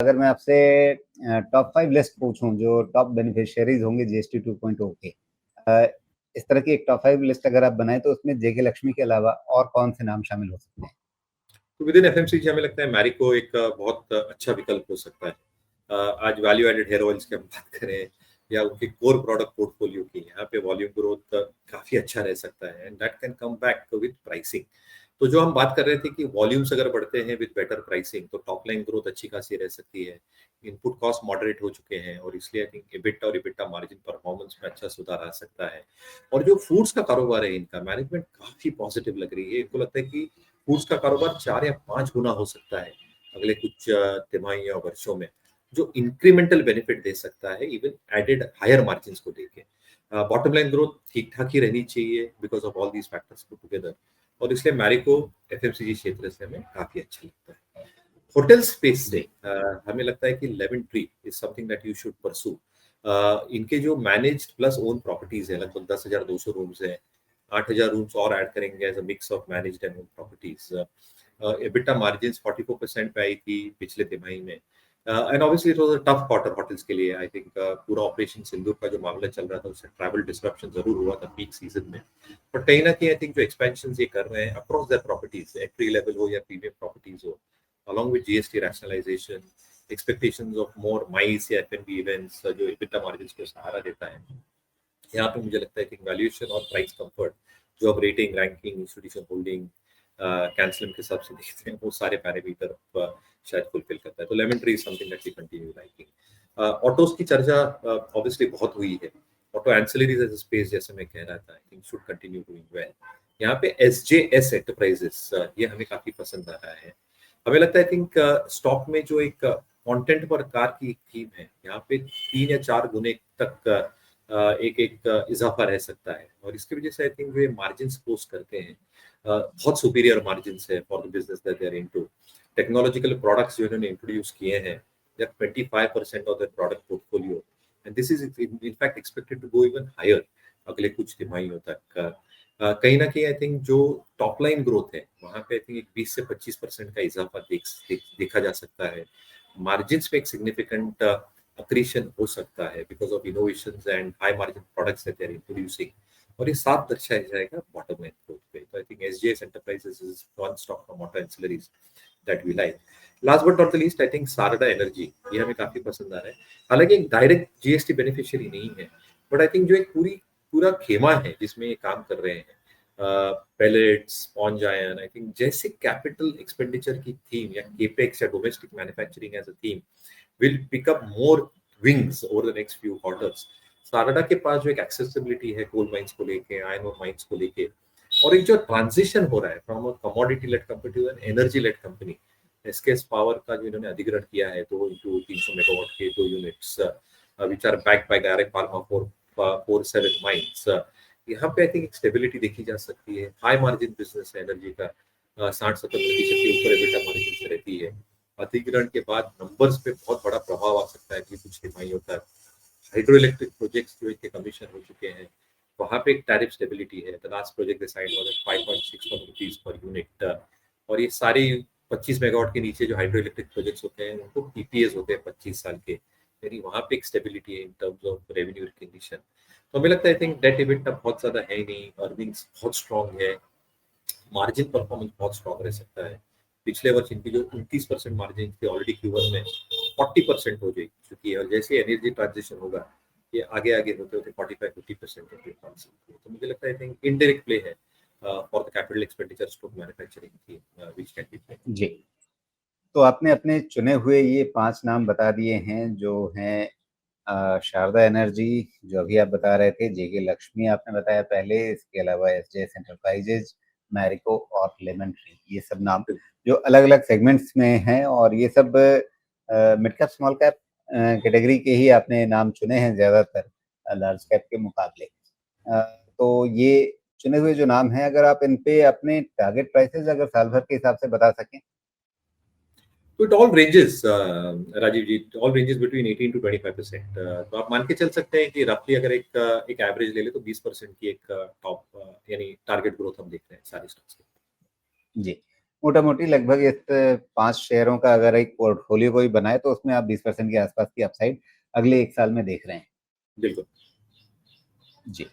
अगर मैं आपसे टॉप 5 लिस्ट पूछूं जो टॉप बेनिफिशियरीज होंगे जीएसटी 2.0 के, इस तरह की एक टॉप 5 लिस्ट अगर आप बनाए तो उसमें जेके लक्ष्मी के अलावा और कौन से नाम शामिल हो सकते हैं? तो विद इन एफएमसीजी हमें लगता है मैरिको एक बहुत अच्छा विकल्प हो सकता है। आज वैल्यू एडेड हेयर ऑयल्स की हम बात करें या उनके कोर प्रोडक्ट पोर्टफोलियो की, यहाँ पे वॉल्यूम ग्रोथ काफी अच्छा रह सकता है and that can come back with pricing. तो जो हम बात कर रहे थे कि वॉल्यूम्स अगर बढ़ते हैं विद बेटर प्राइसिंग तो टॉप लाइन ग्रोथ अच्छी खासी रह सकती है। इनपुट कॉस्ट मॉडरेट हो चुके हैं और इसलिए आई थिंक एबिट और एबिटा मार्जिन परफॉर्मेंस में अच्छा सुधार आ सकता है। और जो फूड्स का कारोबार है इनका मैनेजमेंट काफी पॉजिटिव लग रही है। इनको लगता है कि फूड्स का कारोबार 4 या 5 गुना हो सकता है अगले कुछ तिमाही या वर्षों में, जो इंक्रीमेंटल बेनिफिट दे सकता है इवन एडेड हायर मार्जिन को देके। बॉटम लाइन ग्रोथ ठीक ठाक ही रहनी चाहिए because of all these factors put together. और इसलिए मैरिको एफएमसीजी क्षेत्र से हमें काफी अच्छा लगता है। होटल स्पेस से हमें लगता है कि lemon tree is something that you should pursue. इनके जो मैनेज्ड प्लस ओन प्रॉपर्टीज है लगभग 10,200 रूम्स है। 8,000 रूम्स और ऐड करेंगे as a mix of managed and own properties. EBITDA margins 44% पे आई थी पिछले तिमाही में। And obviously it was a tough quarter hotels के लिए। आई थिंक पूरा ऑपरेशन सिंदूर का जो मामला चल रहा था उससे ट्रैवल डिस्ट्रप्शन जरूर हुआ था पीक सीजन में। बट कहीं ना कहीं आई थिंक जो एक्सपेंशन ये कर रहे हैं across their properties, entry level हो या प्रीमियम प्रॉपर्टीज हो, along with GST rationalization, expectations of more MICE या F&B events जो EBITDA margins को सहारा देता है। यहाँ पे मुझे लगता है कि वैल्यूएशन और प्राइस कंफर्ट जो अब रेटिंग, रैंकिंग, इंस्टीट्यूशन होल्डिंग, कैंसलम के हिसाब से देखते हैं वो सारे पैरामीटर शायद फुलफिल करता है। तो lemon tree is something that we continue liking. Autos की चर्चा ऑब्वियसली बहुत हुई है। Auto ancillaries as a space जैसे मैं कह रहा था, I think should continue doing well. यहाँ पे एसजेएस एंटरप्राइजेस ये हमें काफी पसंद आ रहा है। हमें लगता है आई थिंक स्टॉक में जो एक कंटेंट पर कार की थीम है, यहाँ पे 3 या 4 गुने तक एक एक इजाफा रह सकता है। और इसकी वजह से आई थिंक वे मार्जिन पोस्ट करते हैं बहुत सुपीरियर मार्जिन है for the business that they are into. Technological products जो इन्होंने इंट्रोड्यूस किए हैं, they are 25% of the product portfolio and this is in fact expected to go even higher अगले कुछ तिमाहियों तक। कहीं ना कहीं आई थिंक जो टॉप लाइन ग्रोथ है वहां पे आई थिंक 20 से 25% का इजाफा देखा जा सकता है। मार्जिन पे एक सिग्निफिकेंट accretion हो सकता है because of innovations and high margin products that they are introducing. और ये साथ दर्शाया जाएगा बॉटम लाइन ग्रोथ पे। तो I think SJS enterprises is one stock from auto ancillaries that we like. Last but not the least I think Sarda energy ये हमें काफी पसंद आ रहा है। हालांकि एक डायरेक्ट जीएसटी बेनिफिशियरी नहीं है, बट आई थिंक जो एक पूरा खेमा है जिसमें ये काम कर रहे हैं, pellets, sponge iron, I think जैसे कैपिटल एक्सपेंडिचर की थीम या केपेक्स या domestic manufacturing as a theme will pick up more wings over the next few quarters। Sarda के पास जो एक एक्सेसिबिलिटी है कोल माइंस को लेके, आयरन और माइंस को लेके, और एक जो ट्रांजिशन हो रहा है from a commodity led company to an energy led company. SKS power का जो इन्होंने अधिग्रहण किया है 2 into 300 मेगावाट के 2 units which are backed by गायरेक फार्मा फॉर 47 माइंस। यहाँ पे आई थिंक एक स्टेबिलिटी देखी जा सकती है। हाई मार्जिन बिजनेस है एनर्जी का, 60-70% के ऊपर एबिटा मार्जिन से रहती है। अधिग्रहण के बाद नंबर्स पे बहुत बड़ा प्रभाव आ सकता है कि कुछ तिमाहियों तक। हाइड्रो इलेक्ट्रिक प्रोजेक्ट्स जो इनके कमीशन हो चुके हैं वहां पे एक टैरिफ स्टेबिलिटी है। The last project decide was at 5.61 rupees per unit. और ये सारी 25 मेगावाट के नीचे जो हाइड्रो इलेक्ट्रिक प्रोजेक्ट्स होते हैं उनको पीपीएस होते हैं 25 साल के, यानी वहां पे एक स्टेबिलिटी है in terms of revenue recognition. तो हमें लगता है आई थिंक डेट इबिटा बहुत ज्यादा है नहीं, अर्निंग्स बहुत स्ट्रॉन्ग है, मार्जिन परफॉर्मेंस बहुत स्ट्रॉन्ग रह सकता है। पिछले वर्ष इनकी जो 29% मार्जिन थी ऑलरेडी Q1 में 40% हो चुकी है। और जैसे एनर्जी ट्रांजिशन होगा ये आगे आगे होते होते 45-50% तो मुझे लगता है आई थिंक इनडायरेक्ट प्ले है for the capital expenditure stroke manufacturing की व्हिच कैन बी प्ले। जी, तो आपने अपने चुने हुए ये 5 नाम बता दिए हैं जो हैं शारदा एनर्जी जो अभी आप बता रहे थे, जेके लक्ष्मी आपने बताया पहले, इसके अलावा एसजेएस एंटरप्राइजेज, मैरिको और लेमन ट्री, ये सब नाम जो अलग-अलग सेगमेंट्स में हैं और ये सब mid cap small cap category के ही आपने नाम चुने हैं ज़्यादातर लार्ज कैप के मुकाबले। तो ये चुने हुए जो नाम हैं अगर आप इन पे अपने टारगेट प्राइसेस अगर साल भर के हिसाब से बता सकें? तो it all ranges Rajiv ji, it all ranges between 18 to 25%। तो आप मान के चल सकते हैं कि रफली अगर एक एवरेज ले ले तो 20% की एक टॉप यानी टारगेट ग्रोथ हम देख रहे हैं सारे स्टॉक्स के। जी। मोटा-मोटी लगभग इस 5 शेयरों का अगर एक पोर्टफोलियो कोई बनाए तो उसमें आप 20% के आसपास की अपसाइड अगले 1 साल में देख रहे हैं। बिल्कुल। जी।